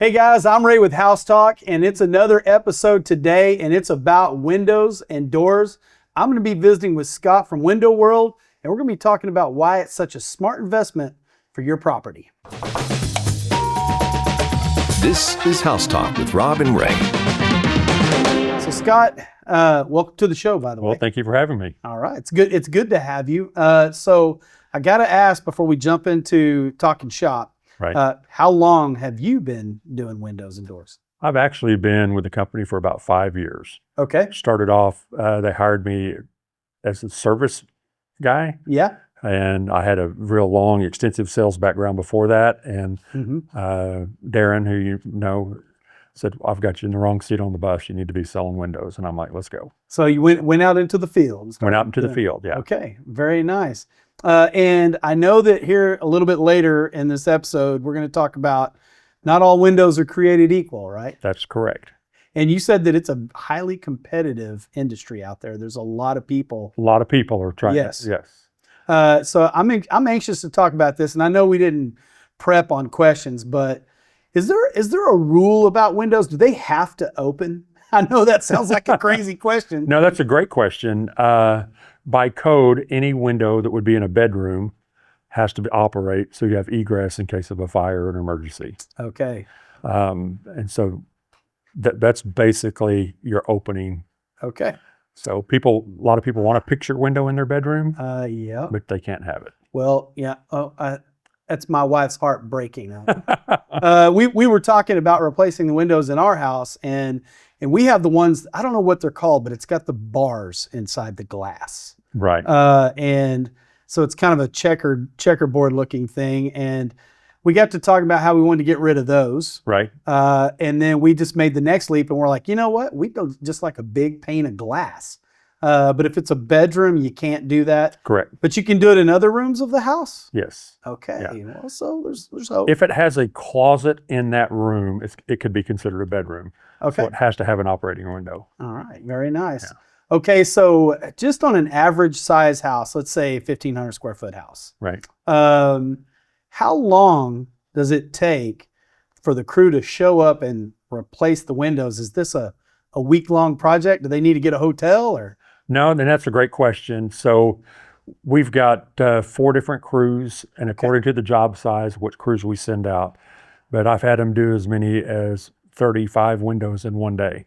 Hey guys, I'm Ray with House Talk, and it's another episode today, and it's about windows and doors. I'm going to be visiting with Scott from Window World, and we're going to be talking about why it's such a smart investment for your property. This is House Talk with Rob and Ray. So Scott, welcome to the show, by the way. Well, thank you for having me. All right, it's good. It's good to have you. So I got to ask before we jump into talking shop. Right. How long have you been doing windows and doors? I've actually been with the company for about 5 years. Okay. Started off, they hired me as a service guy, Yeah. and I had a real long, extensive sales background before that. And Darren, who you know, said, I've got you in the wrong seat on the bus. You need to be selling windows. And I'm like, let's go. So you went out into the field. And Went out into the doing- field, yeah. Okay, very nice. And I know that here a little bit later in this episode, we're going to talk about not all windows are created equal, right? That's correct. And you said that it's a highly competitive industry out there. There's a lot of people. A lot of people are trying. Yes. Yes. So I'm anxious to talk about this, and I know we didn't prep on questions, but is there a rule about windows? Do they have to open? I know that sounds like a crazy question. No, that's a great question. By code, any window that would be in a bedroom has to operate so you have egress in case of a fire or an emergency. Okay. And so that's basically your opening. Okay. So a lot of people want a picture window in their bedroom, Yeah. but they can't have it. Well, yeah. That's my wife's heart breaking. We were talking about replacing the windows in our house, and we have the ones, I don't know what they're called, but it's got the bars inside the glass. Right. And so it's kind of a checkerboard looking thing. And we got to talking about how we wanted to get rid of those. Right. And then we just made the next leap and we're like, you know what? We do just like a big pane of glass. But if it's a bedroom, you can't do that. Correct. But you can do it in other rooms of the house? Yes. Okay. Yeah. Well, so there's hope. If it has a closet in that room, it could be considered a bedroom. Okay. So it has to have an opering window. All right. Very nice. Yeah. Okay. So just on an average size house, let's say 1,500 square foot house. Right. How long does it take for the crew to show up and replace the windows? Is this a week-long project? Do they need to get a hotel or? No, then that's a great question. So we've got 4 different crews, and according to the job size, which crews we send out. But I've had them do as many as 35 windows in one day,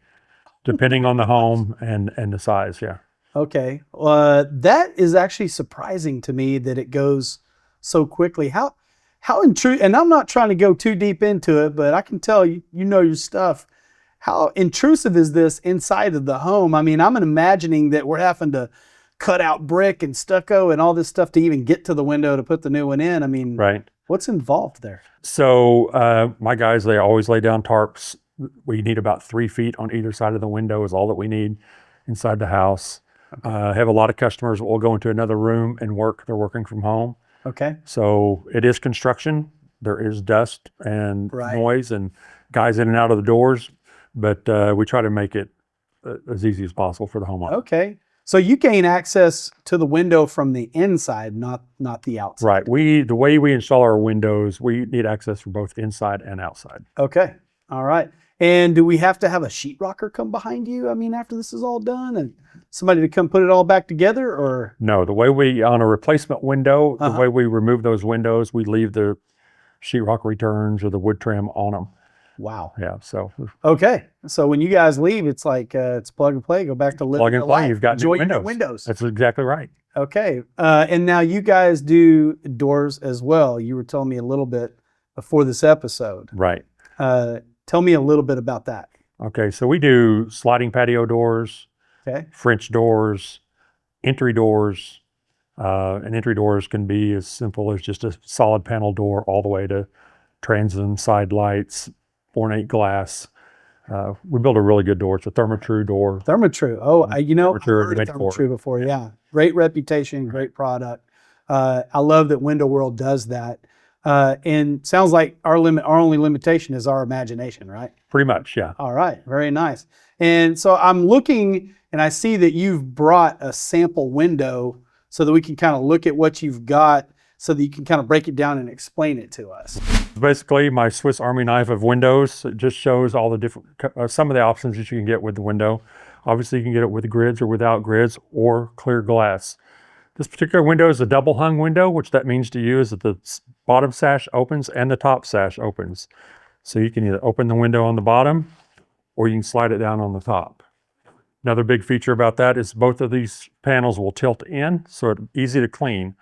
depending on the home and the size. Yeah. Okay. That is actually surprising to me that it goes so quickly. How intrusive, and I'm not trying to go too deep into it, but I can tell you know your stuff. How intrusive is this inside of the home? I mean, I'm imagining that we're having to cut out brick and stucco and all this stuff to even get to the window to put the new one in. I mean, right. What's involved there? So my guys, they always lay down tarps. We need about 3 feet on either side of the window is all that we need inside the house. Okay. I have a lot of customers that will go into another room and work. They're working from home. Okay. So it is construction. There is dust and noise and guys in and out of the doors. But we try to make it as easy as possible for the homeowner. Okay. So you gain access to the window from the inside, not the outside. Right. The way we install our windows, we need access from both inside and outside. Okay. All right. And do we have to have a sheetrocker come behind you? I mean, after this is all done, and somebody to come put it all back together, or? No, the way on a replacement window, the way we remove those windows, we leave the sheetrock returns or the wood trim on them. Wow. Yeah. So. Okay. So when you guys leave, it's like it's plug and play. Go back to living plug and your play. life. You've got Enjoy new your windows. windows. That's exactly right. Okay. And now you guys do doors as well. You were telling me a little bit before this episode. Right. Tell me a little bit about that. Okay. So we do sliding patio doors. Okay. French doors, entry doors. And entry doors can be as simple as just a solid panel door all the way to transom, side lights, ornate glass. We build a really good door. It's a Therma-Tru door. Therma-Tru. Oh, I've heard of Therma-Tru Therma-Tru before. Yeah. Great reputation, great product. I love that Window World does that. And sounds like our only limitation is our imagination, right? Pretty much, yeah. All right, very nice. And so I'm looking and I see that you've brought a sample window so that we can kind of look at what you've got. so that you can kind of break it down and explain it to us. Basically, my Swiss Army knife of windows. It just shows all the different, some of the options that you can get with the window. Obviously, you can get it with grids or without grids or clear glass. This particular window is a double hung window, which that means to you is that the bottom sash opens and the top sash opens. So you can either open the window on the bottom or you can slide it down on the top. Another big feature about that is both of these panels will tilt in, so it's easy to clean.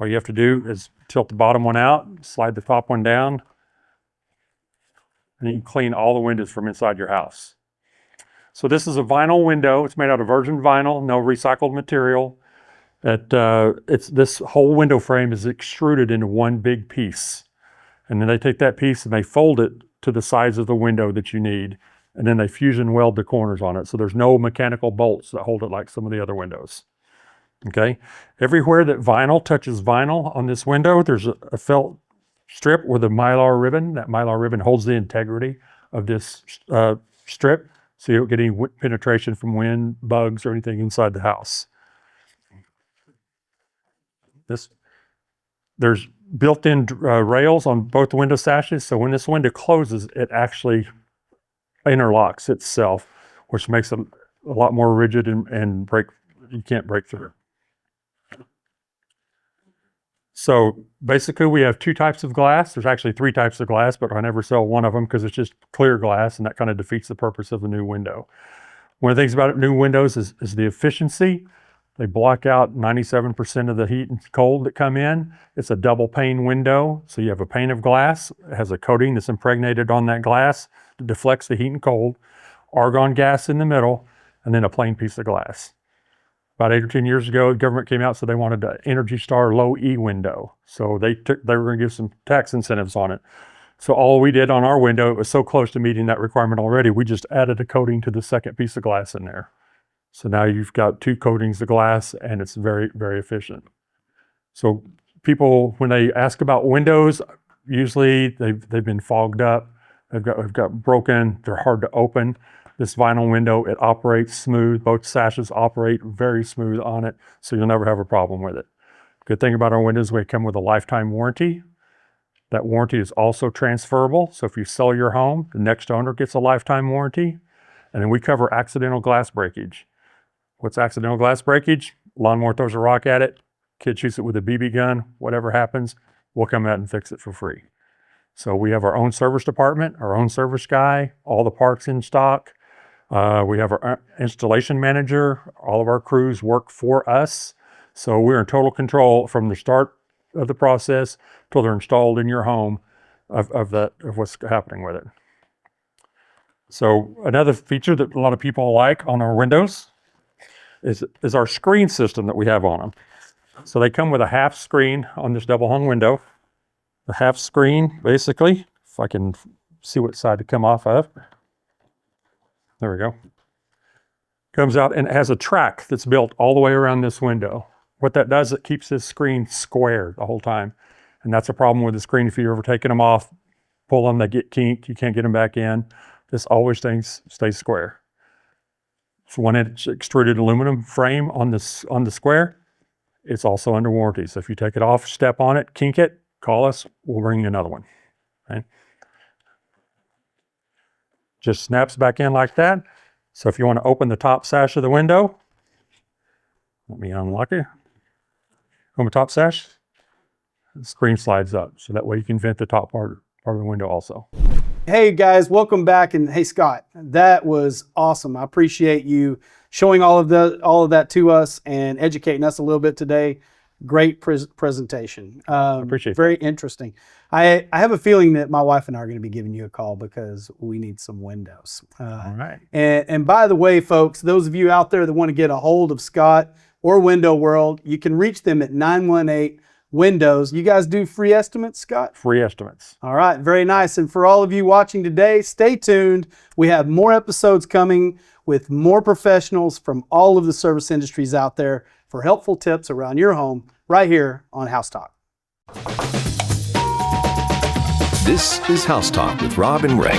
All you have to do is tilt the bottom one out, slide the top one down, and you can clean all the windows from inside your house. So this is a vinyl window. It's made out of virgin vinyl, no recycled material. This whole window frame is extruded into one big piece. And then they take that piece and they fold it to the size of the window that you need. And then they fusion weld the corners on it. So there's no mechanical bolts that hold it like some of the other windows. Okay. Everywhere that vinyl touches vinyl on this window, there's a felt strip with a mylar ribbon. That mylar ribbon holds the integrity of this strip. So you don't get any penetration from wind, bugs, or anything inside the house. There's built-in rails on both the window sashes, so when this window closes, it actually interlocks itself, which makes it a lot more rigid and you can't break through. So basically we have two types of glass. There's actually three types of glass, but I never sell one of them because it's just clear glass, and that kind of defeats the purpose of a new window. One of the things about new windows is the efficiency. They block out 97% of the heat and cold that come in. It's a double pane window. So you have a pane of glass. It has a coating that's impregnated on that glass that deflects the heat and cold, argon gas in the middle, and then a plain piece of glass. About 8 or 10 years ago, the government came out, so they wanted an Energy Star low E window. So they were going to give some tax incentives on it. So all we did on our window, it was so close to meeting that requirement already, we just added a coating to the second piece of glass in there. So now you've got two coatings of glass, and it's very, very efficient. So people, when they ask about windows, usually they've been fogged up, they've got broken, they're hard to open. This vinyl window, it operates smooth. Both sashes operate very smooth on it, so you'll never have a problem with it. Good thing about our windows, we come with a lifetime warranty. That warranty is also transferable. So if you sell your home, the next owner gets a lifetime warranty. And then we cover accidental glass breakage. What's accidental glass breakage? Lawnmower throws a rock at it, kid shoots it with a BB gun, whatever happens, we'll come out and fix it for free. So we have our own service department, our own service guy, all the parts in stock. We have our installation manager. All of our crews work for us. So we're in total control from the start of the process till they're installed in your home of what's happening with it. So another feature that a lot of people like on our windows is our screen system that we have on them. So they come with a half screen on this double hung window. The half screen, basically, if I can see what side to come off of. There we go. Comes out and it has a track that's built all the way around this window. What that does, it keeps this screen square the whole time. And that's a problem with the screen. If you're ever taking them off, pull them, they get kinked, you can't get them back in. This always stays square. It's 1-inch extruded aluminum frame on the square. It's also under warranty. So if you take it off, step on it, kink it, call us, we'll bring you another one. Okay? Just snaps back in like that. So if you want to open the top sash of the window, let me unlock it. Open the top sash, the screen slides up. So that way you can vent the top part of the window also. Hey guys, welcome back. And hey Scott, that was awesome. I appreciate you showing all of that to us and educating us a little bit today. Great presentation. Appreciate very interesting. I have a feeling that my wife and I are going to be giving you a call because we need some windows. All right. And by the way, folks, those of you out there that want to get a hold of Scott or Window World, you can reach them at 918 Windows. You guys do free estimates, Scott? Free estimates. All right, very nice. And for all of you watching today, stay tuned. We have more episodes coming with more professionals from all of the service industries out there for helpful tips around your home right here on House Talk. This is House Talk with Rob and Ray.